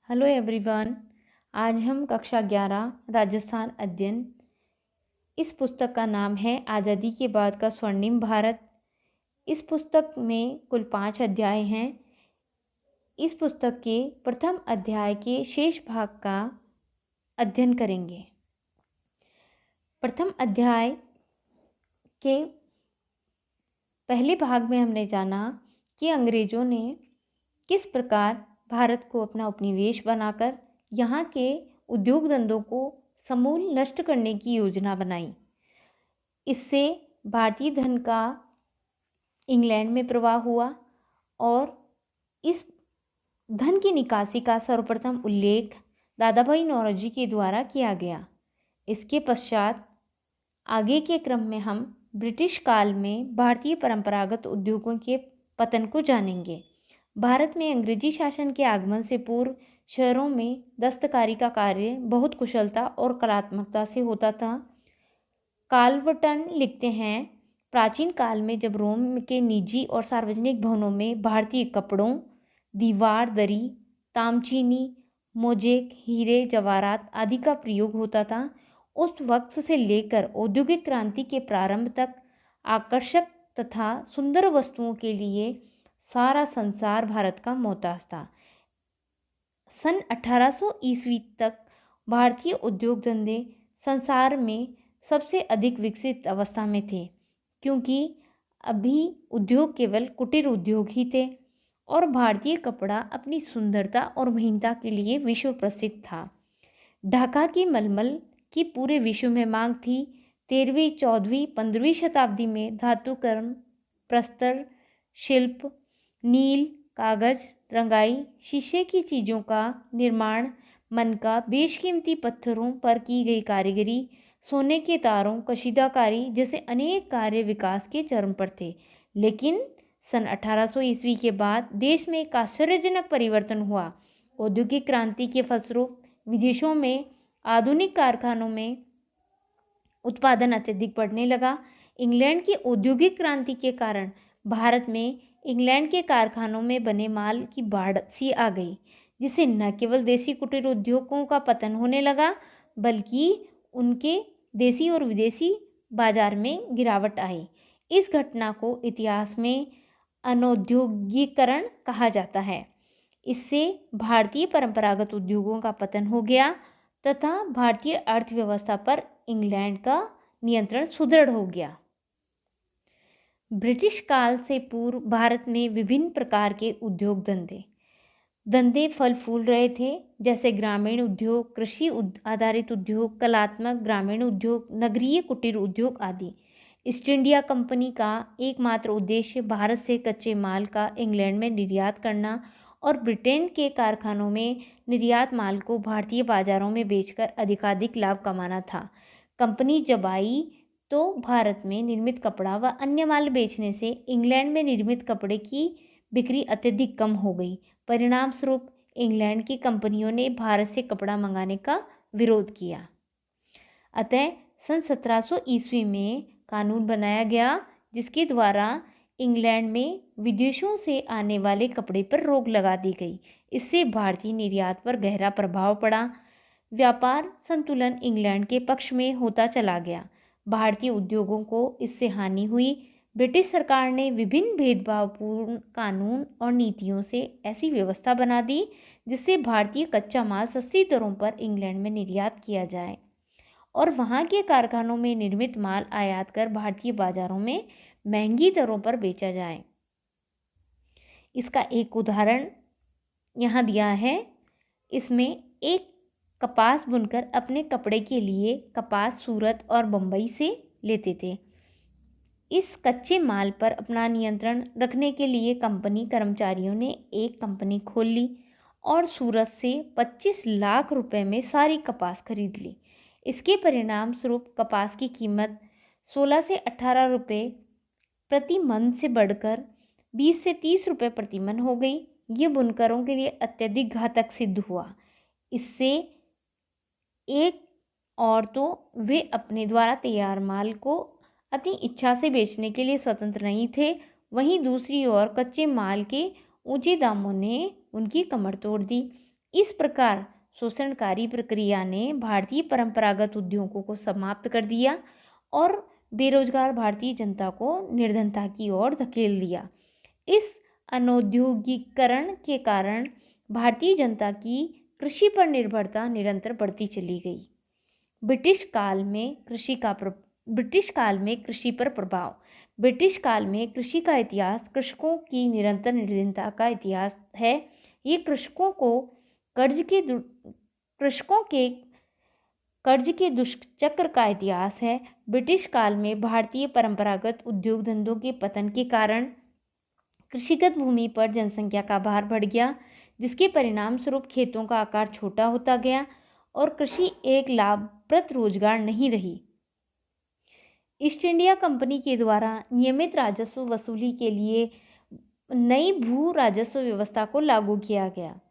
Hello everyone. आज हम कक्षा 11 राजस्थान अध्ययन, इस पुस्तक का नाम है आज़ादी के बाद का स्वर्णिम भारत। इस पुस्तक में कुल 5 अध्याय हैं। इस पुस्तक के प्रथम अध्याय के शेष भाग का अध्ययन करेंगे। प्रथम अध्याय के पहले भाग में हमने जाना कि अंग्रेज़ों ने किस प्रकार भारत को अपना उपनिवेश बनाकर यहाँ के उद्योग धंधों को समूल नष्ट करने की योजना बनाई। इससे भारतीय धन का इंग्लैंड में प्रवाह हुआ और इस धन की निकासी का सर्वप्रथम उल्लेख दादा भाई नौरोजी के द्वारा किया गया। इसके पश्चात आगे के क्रम में हम ब्रिटिश काल में भारतीय परंपरागत उद्योगों के पतन को जानेंगे। भारत में अंग्रेजी शासन के आगमन से पूर्व शहरों में दस्तकारी का कार्य बहुत कुशलता और कलात्मकता से होता था। काल्वर्टन लिखते हैं, प्राचीन काल में जब रोम के निजी और सार्वजनिक भवनों में भारतीय कपड़ों, दीवार दरी, तामचीनी, मोजेक, हीरे जवाहरात आदि का प्रयोग होता था, उस वक्त से लेकर औद्योगिक क्रांति के प्रारंभ तक आकर्षक तथा सुंदर वस्तुओं के लिए सारा संसार भारत का मोहताज था। सन 1800 ईस्वी तक भारतीय उद्योग धंधे संसार में सबसे अधिक विकसित अवस्था में थे, क्योंकि अभी उद्योग केवल कुटीर उद्योग ही थे और भारतीय कपड़ा अपनी सुंदरता और महीनता के लिए विश्व प्रसिद्ध था। ढाका की मलमल की पूरे विश्व में मांग थी। 13वीं, 14वीं, 15वीं शताब्दी में धातुकर्म, प्रस्तर शिल्प, नील, कागज, रंगाई, शीशे की चीज़ों का निर्माण, मनका, बेशकीमती पत्थरों पर की गई कारीगरी, सोने के तारों, कशीदाकारी जैसे अनेक कार्य विकास के चरम पर थे। लेकिन सन 1800 ईस्वी के बाद देश में एक आश्चर्यजनक परिवर्तन हुआ। औद्योगिक क्रांति के फलस्वरूप विदेशों में आधुनिक कारखानों में उत्पादन अत्यधिक बढ़ने लगा। इंग्लैंड की औद्योगिक क्रांति के कारण भारत में इंग्लैंड के कारखानों में बने माल की बाढ़ सी आ गई, जिससे न केवल देसी कुटीर उद्योगों का पतन होने लगा, बल्कि उनके देसी और विदेशी बाजार में गिरावट आई। इस घटना को इतिहास में अनौद्योगिकरण कहा जाता है। इससे भारतीय परंपरागत उद्योगों का पतन हो गया तथा भारतीय अर्थव्यवस्था पर इंग्लैंड का नियंत्रण सुदृढ़ हो गया। ब्रिटिश काल से पूर्व भारत में विभिन्न प्रकार के उद्योग धंधे फल फूल रहे थे, जैसे ग्रामीण उद्योग, कृषि आधारित उद्योग, कलात्मक ग्रामीण उद्योग, नगरीय कुटीर उद्योग आदि। ईस्ट इंडिया कंपनी का एकमात्र उद्देश्य भारत से कच्चे माल का इंग्लैंड में निर्यात करना और ब्रिटेन के कारखानों में निर्यात माल को भारतीय बाजारों में बेचकर अधिकाधिक लाभ कमाना था। कंपनी जब आई तो भारत में निर्मित कपड़ा व अन्य माल बेचने से इंग्लैंड में निर्मित कपड़े की बिक्री अत्यधिक कम हो गई। परिणाम स्वरूप इंग्लैंड की कंपनियों ने भारत से कपड़ा मंगाने का विरोध किया। अतः सन 1700 ईस्वी में कानून बनाया गया, जिसके द्वारा इंग्लैंड में विदेशों से आने वाले कपड़े पर रोक लगा दी गई। इससे भारतीय निर्यात पर गहरा प्रभाव पड़ा। व्यापार संतुलन इंग्लैंड के पक्ष में होता चला गया। भारतीय उद्योगों को इससे हानि हुई। ब्रिटिश सरकार ने विभिन्न भेदभावपूर्ण कानून और नीतियों से ऐसी व्यवस्था बना दी जिससे भारतीय कच्चा माल सस्ती दरों पर इंग्लैंड में निर्यात किया जाए और वहाँ के कारखानों में निर्मित माल आयात कर भारतीय बाजारों में महंगी दरों पर बेचा जाए। इसका एक उदाहरण यहाँ दिया है। इसमें एक कपास बुनकर अपने कपड़े के लिए कपास सूरत और बम्बई से लेते थे। इस कच्चे माल पर अपना नियंत्रण रखने के लिए कंपनी कर्मचारियों ने एक कंपनी खोल ली और सूरत से 25 लाख रुपए में सारी कपास खरीद ली। इसके परिणाम स्वरूप कपास की कीमत 16 से 18 रुपये प्रति मन से बढ़कर 20 से 30 रुपये प्रति मन हो गई। ये बुनकरों के लिए अत्यधिक घातक सिद्ध हुआ। इससे एक और तो वे अपने द्वारा तैयार माल को अपनी इच्छा से बेचने के लिए स्वतंत्र नहीं थे, वहीं दूसरी ओर कच्चे माल के ऊंचे दामों ने उनकी कमर तोड़ दी। इस प्रकार शोषणकारी प्रक्रिया ने भारतीय परंपरागत उद्योगों को समाप्त कर दिया और बेरोजगार भारतीय जनता को निर्धनता की ओर धकेल दिया। इस अनौद्योगिकरण के कारण भारतीय जनता की कृषि पर निर्भरता निरंतर बढ़ती चली गई। ब्रिटिश काल में कृषि पर प्रभाव। ब्रिटिश काल में कृषि का इतिहास कृषकों की निरंतर निर्धनता का इतिहास है। ये कृषकों के कर्ज के दुष्चक्र का इतिहास है। ब्रिटिश काल में भारतीय परंपरागत उद्योग धंधों के पतन के कारण कृषिगत भूमि पर जनसंख्या का भार बढ़ गया, जिसके परिणाम स्वरूप खेतों का आकार छोटा होता गया और कृषि एक लाभप्रद रोजगार नहीं रही। ईस्ट इंडिया कंपनी के द्वारा नियमित राजस्व वसूली के लिए नई भू राजस्व व्यवस्था को लागू किया गया।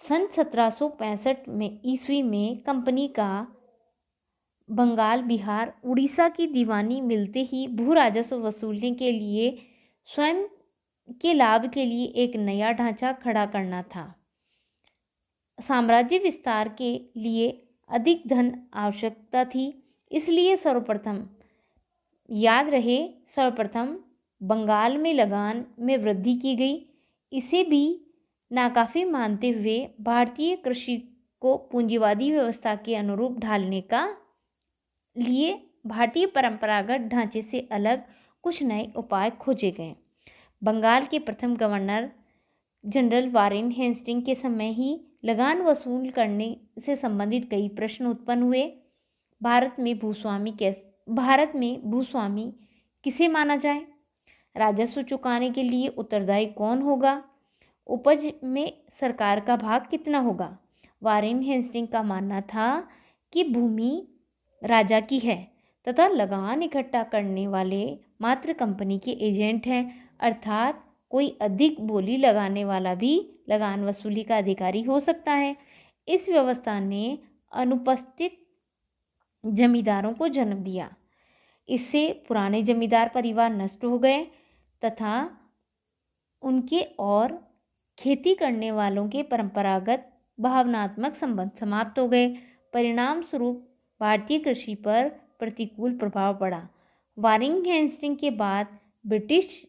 सन 1765 में ईस्वी में कंपनी का बंगाल, बिहार, उड़ीसा की दीवानी मिलते ही भू राजस्व वसूलने के लिए स्वयं के लाभ के लिए एक नया ढांचा खड़ा करना था। साम्राज्य विस्तार के लिए अधिक धन आवश्यकता थी, इसलिए सर्वप्रथम बंगाल में लगान में वृद्धि की गई। इसे भी नाकाफी मानते हुए भारतीय कृषि को पूंजीवादी व्यवस्था के अनुरूप ढालने का लिए भारतीय परंपरागत ढांचे से अलग कुछ नए उपाय खोजे गए। बंगाल के प्रथम गवर्नर जनरल वारेन हेस्टिंग के समय ही लगान वसूल करने से संबंधित कई प्रश्न उत्पन्न हुए। भारत में भूस्वामी किसे माना जाए? राजस्व चुकाने के लिए उत्तरदायी कौन होगा? उपज में सरकार का भाग कितना होगा? वारेन हेस्टिंग का मानना था कि भूमि राजा की है तथा लगान इकट्ठा करने वाले मात्र कंपनी के एजेंट हैं, अर्थात कोई अधिक बोली लगाने वाला भी लगान वसूली का अधिकारी हो सकता है। इस व्यवस्था ने अनुपस्थित जमींदारों को जन्म दिया। इससे पुराने जमींदार परिवार नष्ट हो गए तथा उनके और खेती करने वालों के परंपरागत भावनात्मक संबंध समाप्त हो गए। परिणाम स्वरूप भारतीय कृषि पर प्रतिकूल प्रभाव पड़ा। वारेन हेस्टिंग के बाद ब्रिटिश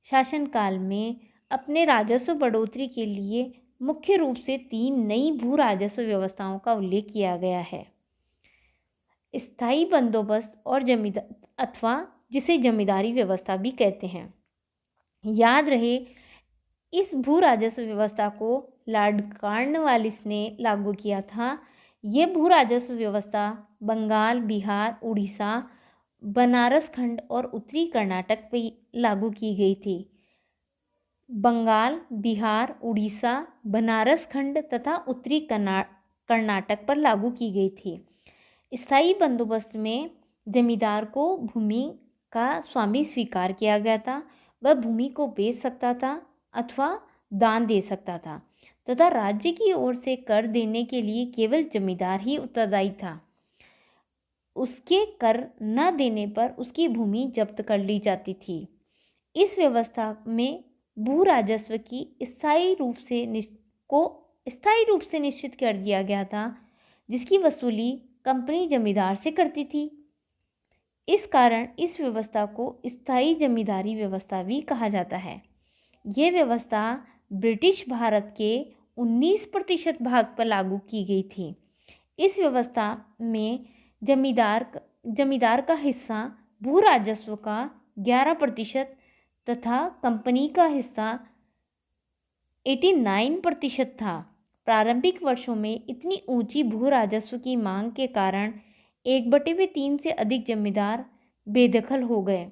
शासनकाल में अपने राजस्व बढ़ोतरी के लिए मुख्य रूप से 3 नई भू राजस्व व्यवस्थाओं का उल्लेख किया गया है। स्थायी बंदोबस्त और अथवा जिसे जमींदारी व्यवस्था भी कहते हैं। याद रहे, इस भू राजस्व व्यवस्था को लॉर्ड कॉर्नवालिस ने लागू किया था। ये भू राजस्व व्यवस्था बंगाल, बिहार, उड़ीसा, बनारस खंड और उत्तरी कर्नाटक पर लागू की गई थी। बंगाल, बिहार, उड़ीसा, बनारस खंड तथा उत्तरी कर्नाटक पर लागू की गई थी। स्थायी बंदोबस्त में जमींदार को भूमि का स्वामी स्वीकार किया गया था। वह भूमि को बेच सकता था अथवा दान दे सकता था तथा राज्य की ओर से कर देने के लिए केवल जमींदार ही उत्तरदायी था। उसके कर न देने पर उसकी भूमि जब्त कर ली जाती थी। इस व्यवस्था में भू राजस्व की स्थायी रूप से निश्चित कर दिया गया था, जिसकी वसूली कंपनी जमींदार से करती थी। इस कारण इस व्यवस्था को स्थायी जमींदारी व्यवस्था भी कहा जाता है। यह व्यवस्था ब्रिटिश भारत के 19% भाग पर लागू की गई थी। इस व्यवस्था में जमींदार का हिस्सा भू राजस्व का 11% तथा कंपनी का हिस्सा 89% था। प्रारंभिक वर्षों में इतनी ऊंची भू राजस्व की मांग के कारण 1/3 से अधिक जमींदार बेदखल हो गए,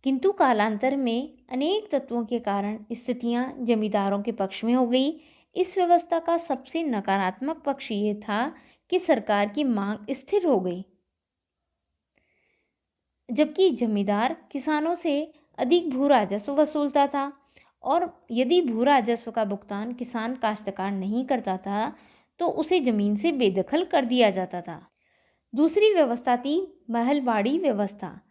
किंतु कालांतर में अनेक तत्वों के कारण स्थितियां जमींदारों के पक्ष में हो गई। इस व्यवस्था का सबसे नकारात्मक पक्ष ये था कि सरकार की मांग स्थिर हो गई, जबकि जमींदार किसानों से अधिक भू राजस्व वसूलता था और यदि भू राजस्व का भुगतान किसान काश्तकार नहीं करता था तो उसे ज़मीन से बेदखल कर दिया जाता था। दूसरी व्यवस्था थी महलवाड़ी व्यवस्था।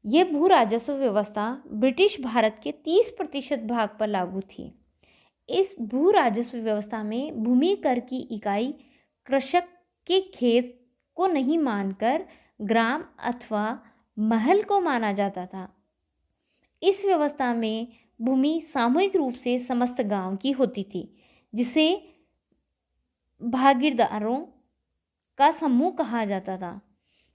यह भू राजस्व व्यवस्था ब्रिटिश भारत के 30% भाग पर लागू थी। इस भू राजस्व व्यवस्था में भूमि कर की इकाई कृषक के खेत को नहीं मानकर ग्राम अथवा महल को माना जाता था। इस व्यवस्था में भूमि सामूहिक रूप से समस्त गांव की होती थी, जिसे भागीदारों का समूह कहा जाता था।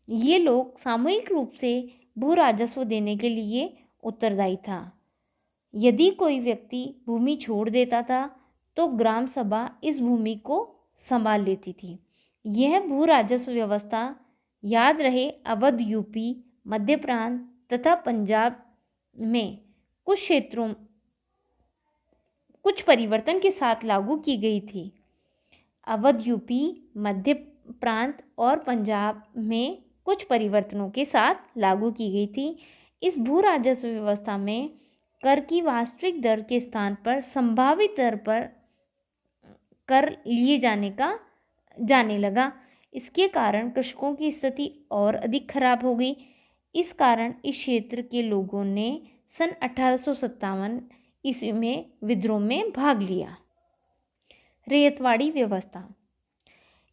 ये लोग सामूहिक रूप से भू राजस्व देने के लिए उत्तरदायी था। यदि कोई व्यक्ति भूमि छोड़ देता था तो ग्राम सभा इस भूमि को संभाल लेती थी। यह भू राजस्व व्यवस्था, याद रहे, अवध, यूपी, मध्य प्रांत तथा पंजाब में कुछ क्षेत्रों कुछ परिवर्तन के साथ लागू की गई थी। अवध, यूपी, मध्य प्रांत और पंजाब में कुछ परिवर्तनों के साथ लागू की गई थी। इस भू राजस्व व्यवस्था में कर की वास्तविक दर के स्थान पर संभावित दर पर कर लिए जाने लगा। इसके कारण कृषकों की स्थिति और अधिक खराब हो गई। इस कारण इस क्षेत्र के लोगों ने सन 1857 ईस्वी में विद्रोह में भाग लिया। रैयतवाड़ी व्यवस्था।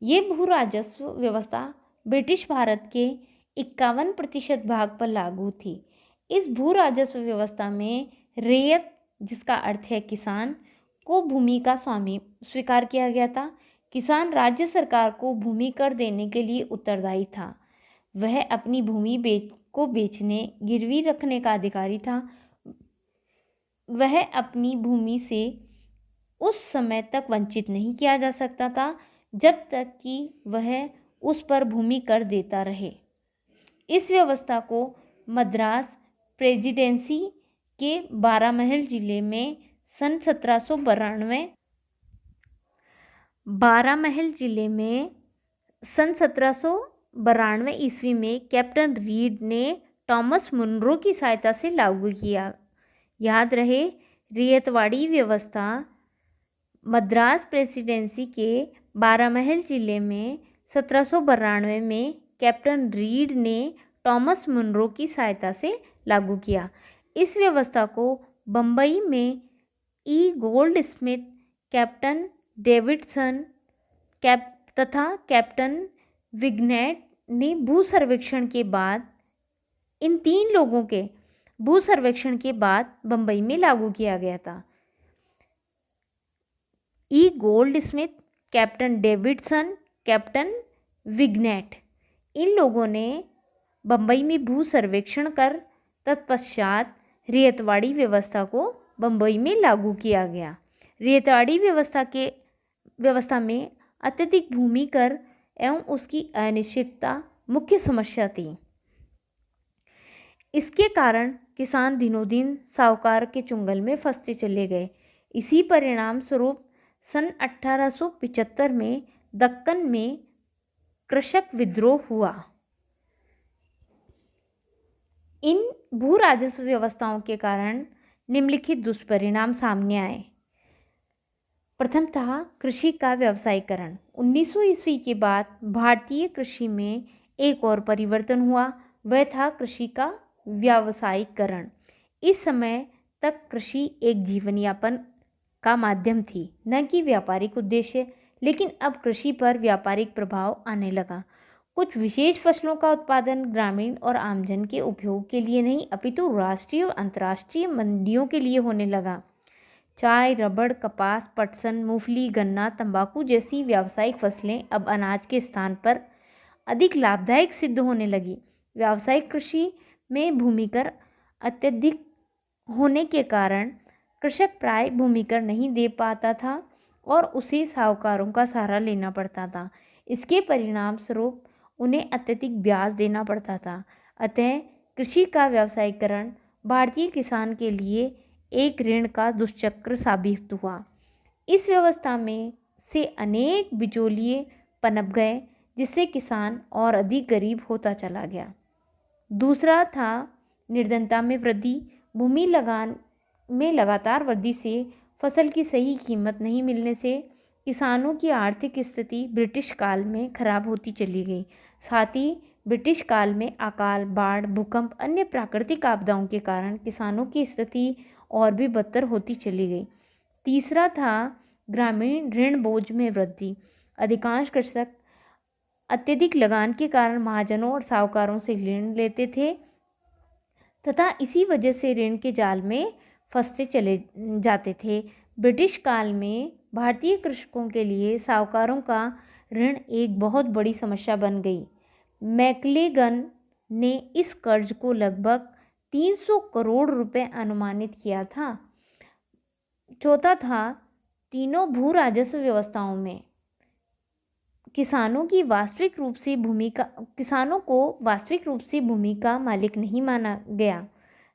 ये भू राजस्व व्यवस्था ब्रिटिश भारत के 51% भाग पर लागू थी। इस भू राजस्व व्यवस्था में रैयत, जिसका अर्थ है किसान, को भूमि का स्वामी स्वीकार किया गया था। किसान राज्य सरकार को भूमि कर देने के लिए उत्तरदायी था। वह अपनी भूमि को बेचने, गिरवी रखने का अधिकारी था। वह अपनी भूमि से उस समय तक वंचित नहीं किया जा सकता था जब तक कि वह उस पर भूमि कर देता रहे। इस व्यवस्था को मद्रास प्रेसिडेंसी के बारामहल जिले में सन 1792 ईस्वी में कैप्टन रीड ने टॉमस मुनरो की सहायता से लागू किया। याद रहे, रैयतवाड़ी व्यवस्था मद्रास प्रेसिडेंसी के बारामहल जिले में 1792 में कैप्टन रीड ने टॉमस मुनरो की सहायता से लागू किया। इस व्यवस्था को बम्बई में ई गोल्डस्मिथ, कैप्टन डेविडसन तथा कैप्टन विग्नेट ने भू सर्वेक्षण के बाद इन 3 लोगों के भू सर्वेक्षण के बाद बम्बई में लागू किया गया था। E Goldsmith, captain Davidson, captain Vignette, इन लोगों ने बम्बई में भू सर्वेक्षण कर तत्पश्चात रैयतवाड़ी व्यवस्था को बम्बई में लागू किया गया। रैयतवाड़ी व्यवस्था में अत्यधिक भूमि कर एवं उसकी अनिश्चितता मुख्य समस्या थी। इसके कारण किसान दिनों दिन साहूकार के चुंगल में फंसते चले गए। इसी परिणाम स्वरूप सन 1875 में दक्कन में कृषक विद्रोह हुआ। इन भू राजस्व व्यवस्थाओं के कारण निम्नलिखित दुष्परिणाम सामने आए। प्रथम था कृषि का व्यवसायीकरण। 1900 ईस्वी के बाद भारतीय कृषि में एक और परिवर्तन हुआ, वह था कृषि का व्यावसायीकरण। इस समय तक कृषि एक जीवन यापन का माध्यम थी, न कि व्यापारिक उद्देश्य, लेकिन अब कृषि पर व्यापारिक प्रभाव आने लगा। कुछ विशेष फसलों का उत्पादन ग्रामीण और आमजन के उपयोग के लिए नहीं, अपितु राष्ट्रीय और अंतर्राष्ट्रीय मंडियों के लिए होने लगा। चाय, रबड़, कपास, पटसन, मूंगफली, गन्ना, तंबाकू जैसी व्यावसायिक फसलें अब अनाज के स्थान पर अधिक लाभदायक सिद्ध होने लगी। व्यावसायिक कृषि में भूमि कर अत्यधिक होने के कारण कृषक प्राय भूमि कर नहीं दे पाता था और उसे साहूकारों का सहारा लेना पड़ता था। इसके परिणाम स्वरूप उन्हें अत्यधिक ब्याज देना पड़ता था। अतः कृषि का व्यावसायीकरण भारतीय किसान के लिए एक ऋण का दुष्चक्र साबित हुआ। इस व्यवस्था में से अनेक बिचौलिए पनप गए, जिससे किसान और अधिक गरीब होता चला गया। दूसरा था निर्धनता में वृद्धि। भूमि लगान में लगातार वृद्धि से फसल की सही कीमत नहीं मिलने से किसानों की आर्थिक स्थिति ब्रिटिश काल में खराब होती चली गई। साथ ही ब्रिटिश काल में अकाल, बाढ़, भूकंप, अन्य प्राकृतिक आपदाओं के कारण किसानों की स्थिति और भी बदतर होती चली गई। तीसरा था ग्रामीण ऋण बोझ में वृद्धि। अधिकांश कृषक अत्यधिक लगान के कारण महाजनों और साहूकारों से ऋण लेते थे तथा इसी वजह से ऋण के जाल में फंसते चले जाते थे। ब्रिटिश काल में भारतीय कृषकों के लिए साहूकारों का ऋण एक बहुत बड़ी समस्या बन गई। मैक्लेगन ने इस कर्ज को लगभग 300 करोड़ रुपए अनुमानित किया था। चौथा था तीनों भू राजस्व व्यवस्थाओं में किसानों को वास्तविक रूप से भूमि का मालिक नहीं माना गया।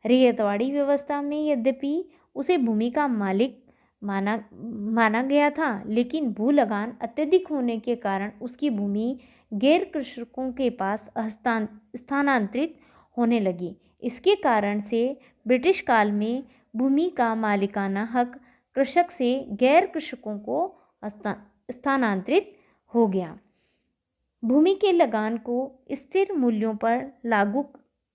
रैयतवाड़ी व्यवस्था में यद्यपि उसे भूमि का मालिक माना गया था, लेकिन भू लगान अत्यधिक होने के कारण उसकी भूमि गैर कृषकों के पास स्थानांतरित होने लगी। इसके कारण से ब्रिटिश काल में भूमि का मालिकाना हक कृषक से गैर कृषकों को स्थानांतरित हो गया। भूमि के लगान को स्थिर मूल्यों पर लागू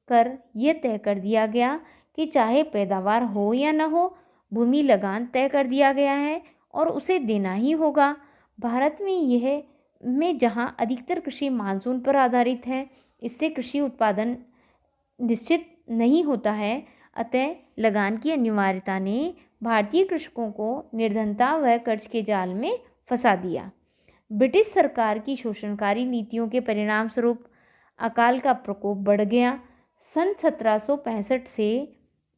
कर यह तय कर दिया गया कि चाहे पैदावार हो या न हो, भूमि लगान तय कर दिया गया है और उसे देना ही होगा। भारत में जहाँ अधिकतर कृषि मानसून पर आधारित है, इससे कृषि उत्पादन निश्चित नहीं होता है। अतः लगान की अनिवार्यता ने भारतीय कृषकों को निर्धनता व कर्ज के जाल में फंसा दिया। ब्रिटिश सरकार की शोषणकारी नीतियों के परिणाम स्वरूप अकाल का प्रकोप बढ़ गया। सन 1765 से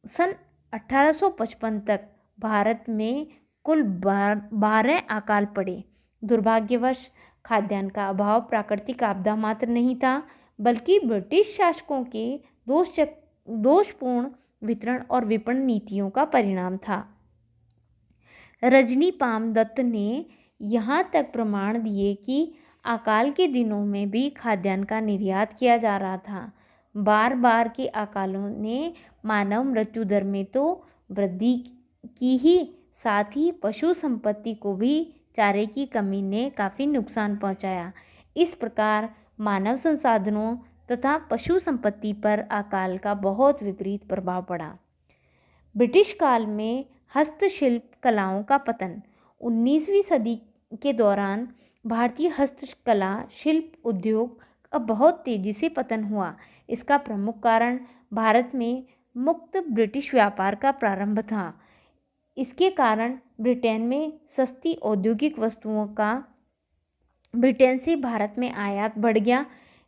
सन 1855 तक भारत में कुल 12 अकाल पड़े। दुर्भाग्यवश खाद्यान्न का अभाव प्राकृतिक आपदा मात्र नहीं था, बल्कि ब्रिटिश शासकों के दोषपूर्ण वितरण और विपणन नीतियों का परिणाम था। रजनी पाम दत्त ने यहाँ तक प्रमाण दिए कि अकाल के दिनों में भी खाद्यान्न का निर्यात किया जा रहा था। बार बार के अकालों ने मानव मृत्यु दर में तो वृद्धि की ही, साथ ही पशु संपत्ति को भी चारे की कमी ने काफ़ी नुकसान पहुँचाया। इस प्रकार मानव संसाधनों तथा पशु संपत्ति पर अकाल का बहुत विपरीत प्रभाव पड़ा। ब्रिटिश काल में हस्तशिल्प कलाओं का पतन। 19वीं सदी के दौरान भारतीय हस्तकला शिल्प उद्योग का बहुत तेज़ी से पतन हुआ। इसका प्रमुख कारण भारत में मुक्त ब्रिटिश व्यापार का प्रारंभ था। इसके कारण ब्रिटेन में सस्ती औद्योगिक वस्तुओं का ब्रिटेन से भारत में आयात बढ़ गया।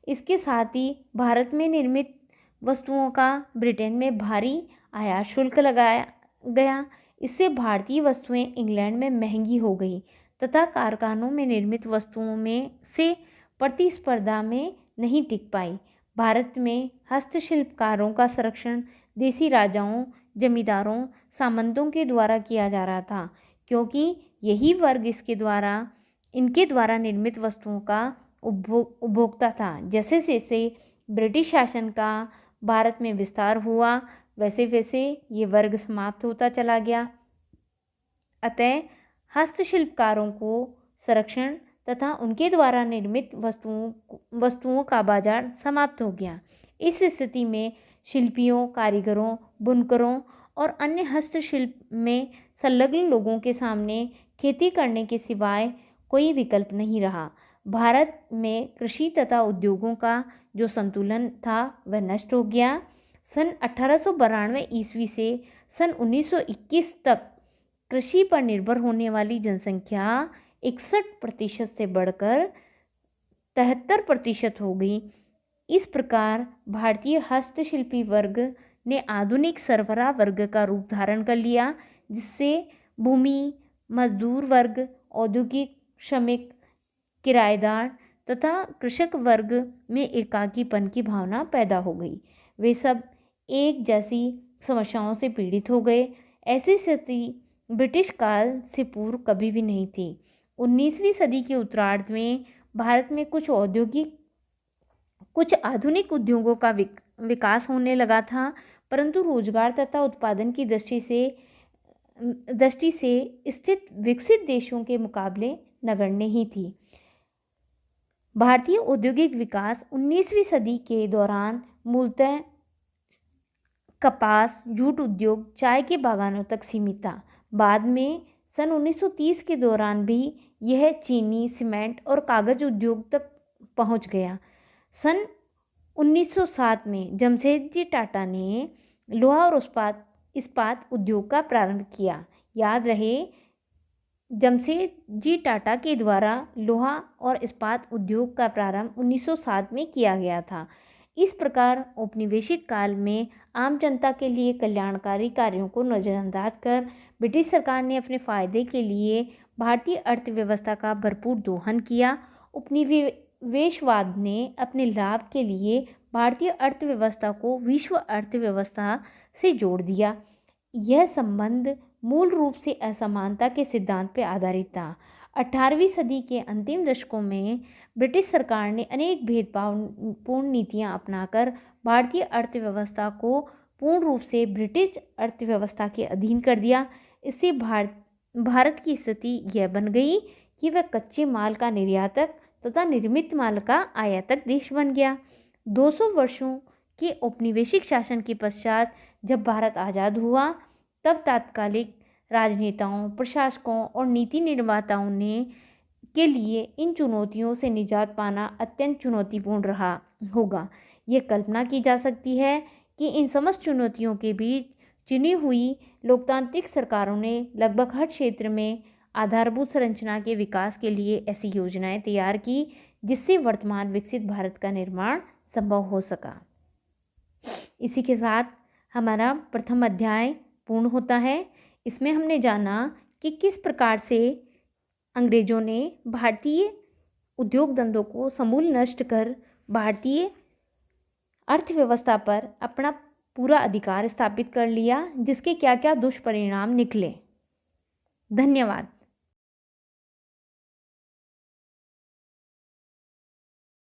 इसके साथ ही भारत में निर्मित वस्तुओं का ब्रिटेन में भारी आयात शुल्क लगाया गया। इससे भारतीय वस्तुएं इंग्लैंड में महंगी हो गई तथा कारखानों में निर्मित वस्तुओं में से प्रतिस्पर्धा में नहीं टिक पाई। भारत में हस्तशिल्पकारों का संरक्षण देसी राजाओं, जमींदारों, सामंतों के द्वारा किया जा रहा था, क्योंकि यही वर्ग इनके द्वारा निर्मित वस्तुओं का उपभोक्ता था। जैसे जैसे ब्रिटिश शासन का भारत में विस्तार हुआ, वैसे वैसे ये वर्ग समाप्त होता चला गया। अतः हस्तशिल्पकारों को संरक्षण तथा उनके द्वारा निर्मित वस्तुओं का बाजार समाप्त हो गया। इस स्थिति में शिल्पियों, कारीगरों, बुनकरों और अन्य हस्तशिल्प में संलग्न लोगों के सामने खेती करने के सिवाय कोई विकल्प नहीं रहा। भारत में कृषि तथा उद्योगों का जो संतुलन था वह नष्ट हो गया। सन 1892 ईस्वी से सन 1921 तक कृषि पर निर्भर होने वाली जनसंख्या 61% से बढ़कर 73% हो गई। इस प्रकार भारतीय हस्तशिल्पी वर्ग ने आधुनिक सरबराह वर्ग का रूप धारण कर लिया, जिससे भूमि, मजदूर वर्ग, औद्योगिक श्रमिक, किराएदार तथा कृषक वर्ग में एकाकीपन की भावना पैदा हो गई। वे सब एक जैसी समस्याओं से पीड़ित हो गए। ऐसी स्थिति ब्रिटिश काल से पूर्व कभी भी नहीं थी। 19वीं सदी के उत्तरार्ध में भारत में कुछ आधुनिक उद्योगों का विकास होने लगा था, परंतु रोजगार तथा उत्पादन की दृष्टि से स्थित विकसित देशों के मुकाबले नगण्य ही थी। भारतीय औद्योगिक विकास 19वीं सदी के दौरान मूलतः कपास, जूट उद्योग, चाय के बागानों तक सीमित था। बाद में सन 1930 के दौरान भी यह चीनी, सीमेंट और कागज़ उद्योग तक पहुंच गया। सन 1907 में जमशेदजी टाटा ने लोहा और इस्पात उद्योग का प्रारंभ किया। याद रहे, जमशेदजी टाटा के द्वारा लोहा और इस्पात उद्योग का प्रारंभ 1907 में किया गया था। इस प्रकार औपनिवेशिक काल में आम जनता के लिए कल्याणकारी कार्यों को नज़रअंदाज कर ब्रिटिश सरकार ने अपने फ़ायदे के लिए भारतीय अर्थव्यवस्था का भरपूर दोहन किया। उपनिवेशवाद ने अपने लाभ के लिए भारतीय अर्थव्यवस्था को विश्व अर्थव्यवस्था से जोड़ दिया। यह संबंध मूल रूप से असमानता के सिद्धांत पर आधारित था। 18वीं सदी के अंतिम दशकों में ब्रिटिश सरकार ने अनेक भेदभावपूर्ण नीतियां अपनाकर भारतीय अर्थव्यवस्था को पूर्ण रूप से ब्रिटिश अर्थव्यवस्था के अधीन कर दिया। इससे भारत की स्थिति यह बन गई कि वह कच्चे माल का निर्यातक तथा निर्मित माल का आयातक देश बन गया। 200 वर्षों के औपनिवेशिक शासन के पश्चात जब भारत आज़ाद हुआ, तब तात्कालिक राजनेताओं, प्रशासकों और नीति निर्माताओं ने के लिए इन चुनौतियों से निजात पाना अत्यंत चुनौतीपूर्ण रहा होगा। ये कल्पना की जा सकती है कि इन समस्त चुनौतियों के बीच चुनी हुई लोकतांत्रिक सरकारों ने लगभग हर क्षेत्र में आधारभूत संरचना के विकास के लिए ऐसी योजनाएं तैयार की जिससे वर्तमान विकसित भारत का निर्माण संभव हो सका। इसी के साथ हमारा प्रथम अध्याय पूर्ण होता है। इसमें हमने जाना कि किस प्रकार से अंग्रेज़ों ने भारतीय उद्योग धंधों को समूल नष्ट कर भारतीय अर्थव्यवस्था पर अपना पूरा अधिकार स्थापित कर लिया, जिसके क्या क्या दुष्परिणाम निकले। धन्यवाद।